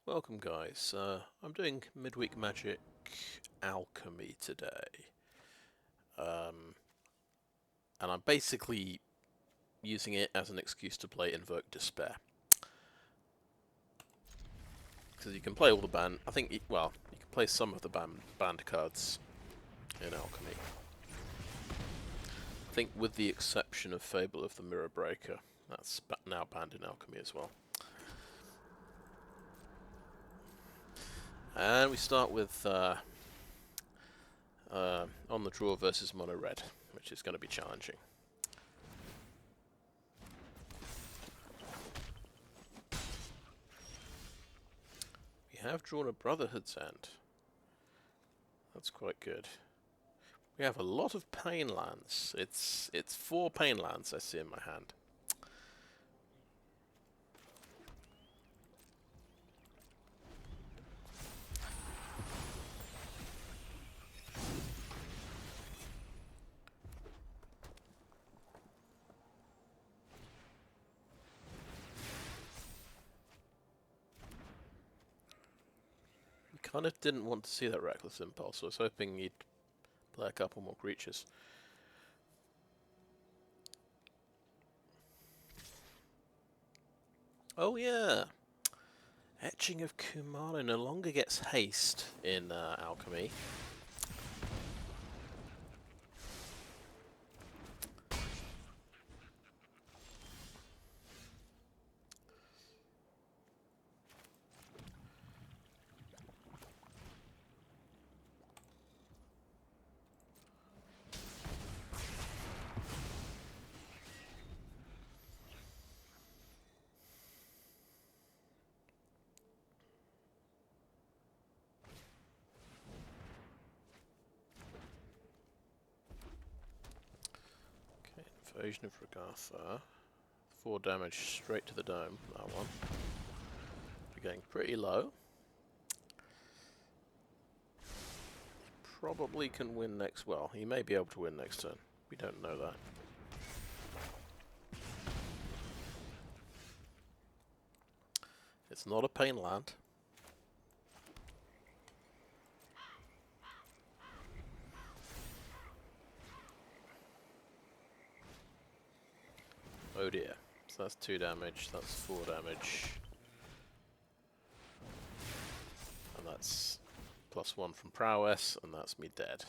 Welcome guys, I'm doing Midweek Magic Alchemy today, and I'm basically using it as an excuse to play Invoke Despair. Because you can play all the banned, you can play some of the banned cards in Alchemy. I think with the exception of Fable of the Mirror Breaker, that's now banned in Alchemy as well. And we start with on the draw versus mono red, which is going to be challenging. We have drawn a Brotherhood's End. That's quite good. We have a lot of pain lands. It's 4 pain lands I see in my hand. Kind of didn't want to see that Reckless Impulse. I was hoping he'd play a couple more creatures. Oh yeah! Etching of Kumano no longer gets haste in Alchemy. Invasion of Regatha. 4 damage straight to the dome, that one. We're getting pretty low. Probably can win next. Well, he may be able to win next turn. We don't know that. It's not a pain land. Oh dear. So that's 2 damage, that's 4 damage. And that's +1 from prowess, and that's me dead.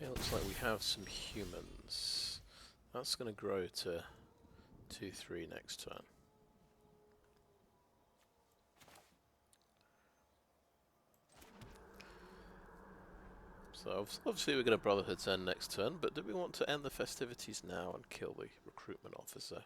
Okay, looks like we have some humans. That's going to grow to 2/3 next turn. So obviously we're going to Brotherhood's End next turn, but do we want to end the festivities now and kill the recruitment officer?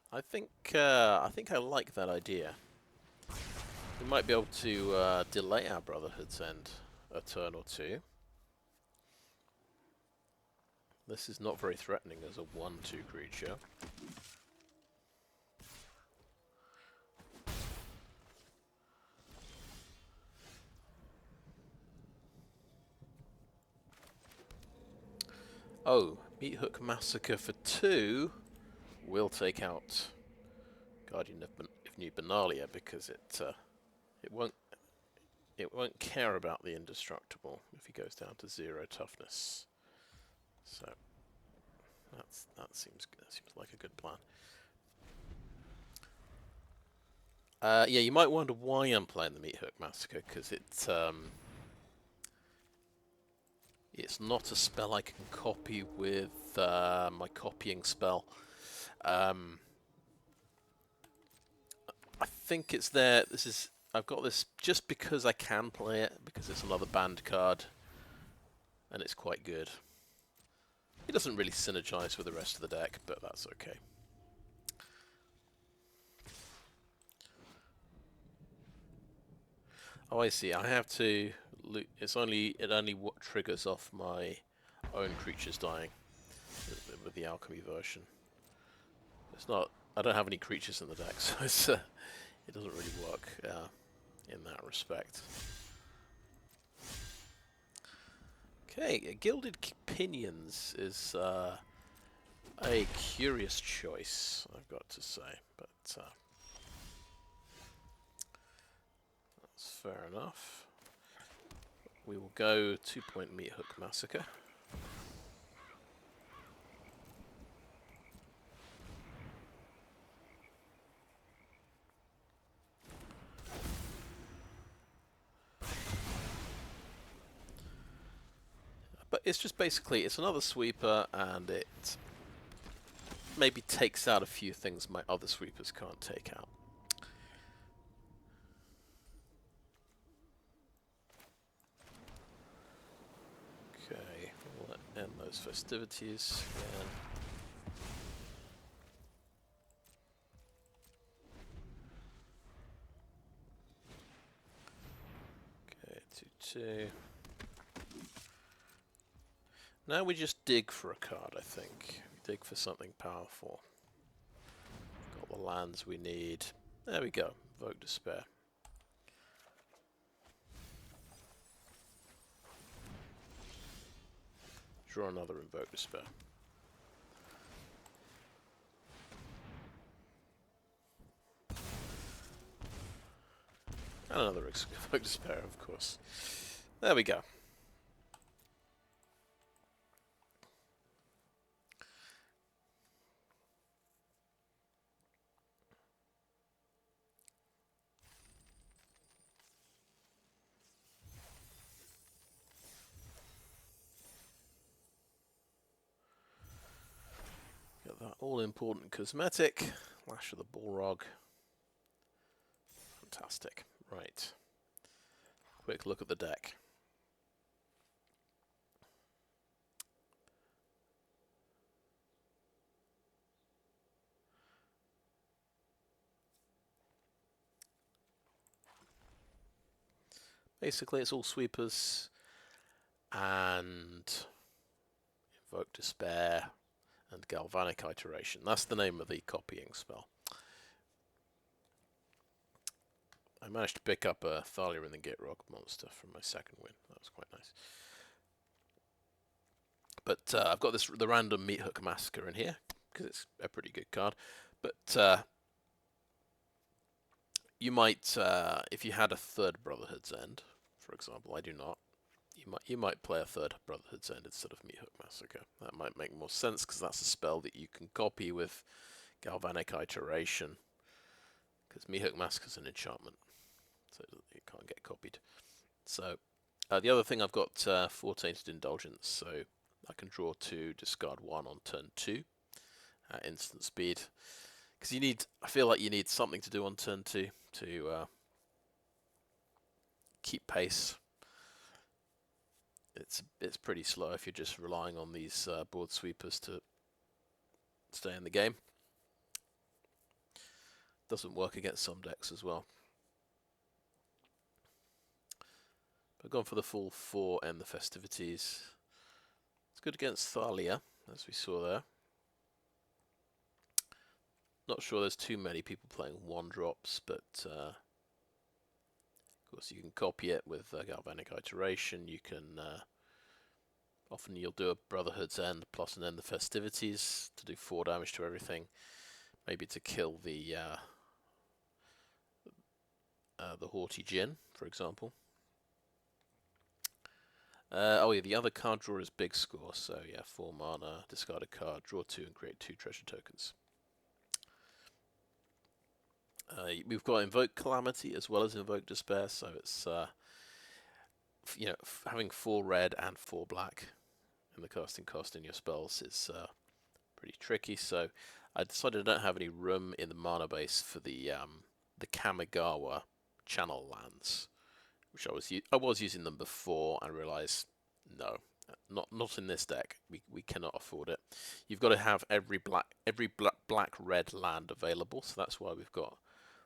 I think I like that idea. We might be able to delay our Brotherhood's End a turn or two. This is not very threatening as a 1/2 creature. Oh, Meathook Massacre for 2 will take out Guardian of New Benalia because it won't care about the indestructible if he goes down to 0 toughness. So that seems like a good plan. Yeah, you might wonder why I'm playing the Meathook Massacre, because it's not a spell I can copy with my copying spell. I think it's there. I've got this just because I can play it, because it's another banned card, and it's quite good. It doesn't really synergize with the rest of the deck, but that's okay. Oh, I see. I have to. It only triggers off my own creatures dying with the Alchemy version. It's not. I don't have any creatures in the deck, so it doesn't really work in that respect. Okay, Gilded Pinions is a curious choice, I've got to say, but that's fair enough. We will go 2-point Meathook Massacre. But it's just basically, it's another sweeper, and it maybe takes out a few things my other sweepers can't take out. Okay, we'll end those festivities again. Okay, 2-2. Now we just dig for a card, I think. Dig for something powerful. Got the lands we need. There we go. Invoke Despair. Draw another Invoke Despair. And another Invoke Despair, of course. There we go. Got that all-important cosmetic. Lash of the Bullrog. Fantastic. Right. Quick look at the deck. Basically, it's all sweepers and Invoke Despair and Galvanic Iteration. That's the name of the copying spell. I managed to pick up a Thalia in the Gitrog monster from my second win. That was quite nice. But I've got the random Meathook Massacre in here, because it's a pretty good card. But you might, if you had a third Brotherhood's End, for example, I do not, you might play a third Brotherhood's End instead of Meathook Massacre. That might make more sense, because that's a spell that you can copy with Galvanic Iteration, because Meathook Massacre is an enchantment, so it can't get copied. So the other thing, I've got 4 Tainted Indulgence, so I can draw 2, discard 1 on turn 2 at instant speed. Because I feel like you need something to do on turn 2 to keep pace. It's pretty slow if you're just relying on these board sweepers to stay in the game. Doesn't work against some decks as well. I've gone for the full 4 End the Festivities. It's good against Thalia, as we saw there. Not sure there's too many people playing 1-drops, but of course you can copy it with Galvanic Iteration. You can often you'll do a Brotherhood's End plus an End the Festivities to do 4 damage to everything. Maybe to kill the Haughty Djinn, for example. Oh yeah, the other card draw is big score, so yeah, 4 mana, discard a card, draw 2 and create 2 treasure tokens. We've got Invoke Calamity as well as Invoke Despair, so it's you know, having 4 red and 4 black in the casting cost in your spells is pretty tricky. So I decided I don't have any room in the mana base for the Kamigawa channel lands, which I was using them before and realised no, not in this deck. We cannot afford it. You've got to have every black red land available, so that's why we've got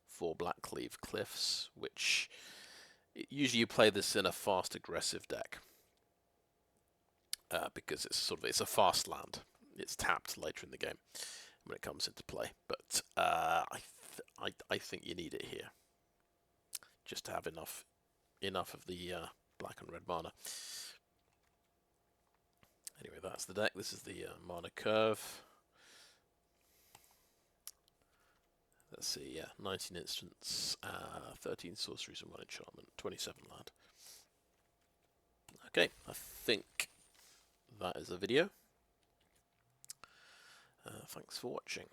4 Blackcleave Cliffs, which usually you play this in a fast aggressive deck because it's a fast land. It's tapped later in the game when it comes into play, but I think you need it here just to have enough of the black and red mana. Anyway, that's the deck. This is the mana curve. Let's see, yeah, 19 instants, 13 sorceries and 1 enchantment, 27 land. Okay, I think that is the video. Thanks for watching.